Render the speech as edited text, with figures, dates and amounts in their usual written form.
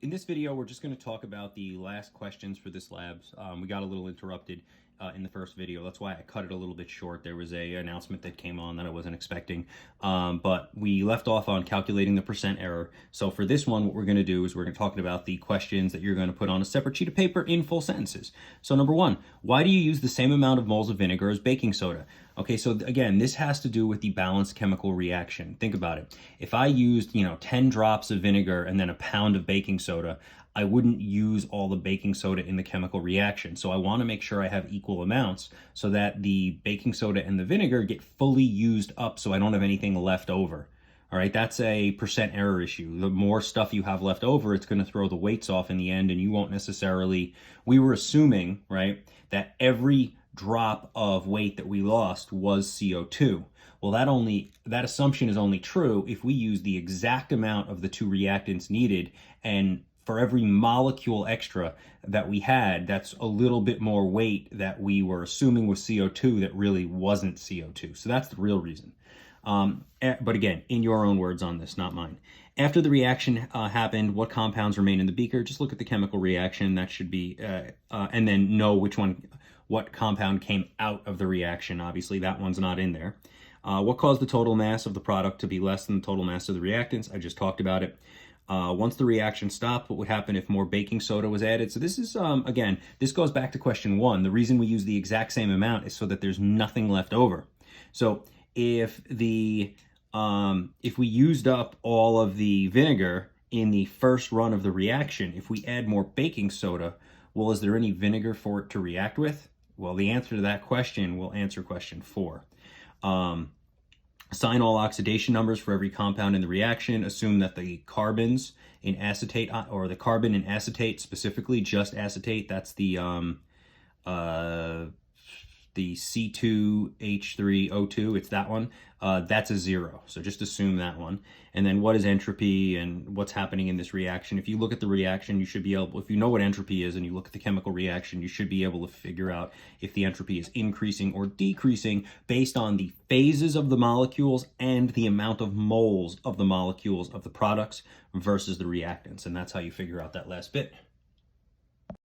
In this video, we're just going to talk about the last questions for this lab. We got a little interrupted in the first video. That's why I cut it a little bit short. There was a announcement that came on that I wasn't expecting. But we left off on calculating the percent error. So for this one, what we're going to do is we're going to talk about the questions that you're going to put on a separate sheet of paper in full sentences. So number one, why do you use the same amount of moles of vinegar as baking soda? Okay, so again, this has to do with the balanced chemical reaction. Think about it. If I used, 10 drops of vinegar and then a pound of baking soda, I wouldn't use all the baking soda in the chemical reaction. So I want to make sure I have equal amounts so that the baking soda and the vinegar get fully used up so I don't have anything left over. All right, that's a percent error issue. The more stuff you have left over, it's going to throw the weights off in the end, and you won't necessarily, we were assuming, right, that every drop of weight that we lost was CO2. Well, that assumption is only true if we use the exact amount of the two reactants needed, and for every molecule extra that we had, that's a little bit more weight that we were assuming was CO2 that really wasn't CO2. So that's the real reason. But again, in your own words on this, not mine. After the reaction happened, what compounds remain in the beaker? Just look at the chemical reaction. That should be, and then know what compound came out of the reaction. Obviously, that one's not in there. What caused the total mass of the product to be less than the total mass of the reactants? I just talked about it. Once the reaction stopped, what would happen if more baking soda was added? So this is, again, this goes back to question one. The reason we use the exact same amount is so that there's nothing left over. So if we used up all of the vinegar in the first run of the reaction, if we add more baking soda, well, is there any vinegar for it to react with? Well, the answer to that question will answer question 4. Assign all oxidation numbers for every compound in the reaction. Assume that the carbons in acetate, or the carbon in acetate specifically, just acetate, that's the C2H3O2, it's that one. That's a 0. So just assume that one. And then what is entropy and what's happening in this reaction? If you look at the reaction, you should be able, if you know what entropy is and you look at the chemical reaction, you should be able to figure out if the entropy is increasing or decreasing based on the phases of the molecules and the amount of moles of the molecules of the products versus the reactants. And that's how you figure out that last bit.